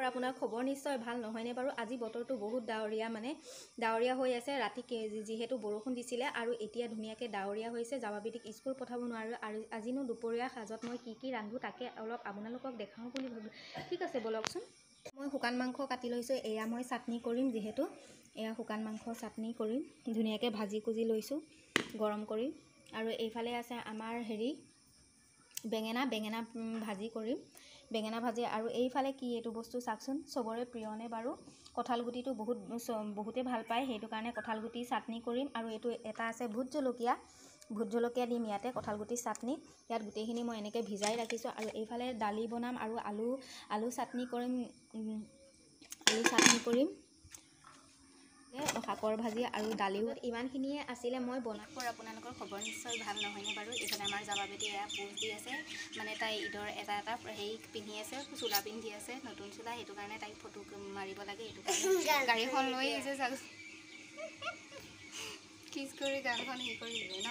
আপোনাৰ খবৰ নিশ্চয় ভাল নহয়নে বাৰু। আজি বতৰটো বহুত ডাৱৰীয়া, মানে ডাৱৰীয়া হৈ আছে। ৰাতি যিহেতু বৰষুণ দিছিলে আৰু এতিয়া ধুনীয়াকৈ ডাৱৰীয়া হৈছে। জাবাবিটিক স্কুল পঠাব নোৱাৰোঁ আৰু আজিনো দুপৰীয়া সাজত মই কি ৰান্ধোঁ তাকে অলপ আপোনালোকক দেখাওঁ বুলি ভাবোঁ। ঠিক আছে ব'লকচোন। মই শুকান মাংস কাটি লৈছোঁ। এয়া মই চাটনি কৰিম, যিহেতু এয়া শুকান মাংস চাটনি কৰিম। ধুনীয়াকৈ ভাজি কুজি লৈছোঁ, গৰম কৰি। আৰু এইফালে আছে আমাৰ বেঙেনা ভাজি কৰিম, বেঙেনা ভাজি। আৰু এইফালে কি এইটো বস্তু চাওকচোন, চবৰে প্ৰিয়নে বাৰু। কঁঠাল গুটিটো বহুতে ভাল পায়, সেইটো কাৰণে কঁঠাল গুটি চাটনি কৰিম। আৰু এইটো এটা আছে ভোট জলকীয়া দিম ইয়াতে কঁঠাল গুটি চাটনি। ইয়াত গোটেইখিনি মই এনেকৈ ভিজাই ৰাখিছোঁ। আৰু এইফালে দালি বনাম আৰু আলু চাটনি কৰিম, শাকৰ ভাজি আৰু দালিও। ইমানখিনিয়ে আছিলে মই বনাবৰ। আপোনালোকৰ খবৰ নিশ্চয় ভাল নহয়নে বাৰু। এইফালে আমাৰ জাবাবেটি এয়া পোজ দি আছে, মানে তাই ঈদৰ এটা পিন্ধি আছে, চোলা পিন্ধি আছে, নতুন চোলা। সেইটো কাৰণে তাইক ফটো মাৰিব লাগে, সেইটো কাৰণে গাড়ীখন লৈ আহিছে চাওক, কিছ কৰি গানখন কৰি দিলে ন।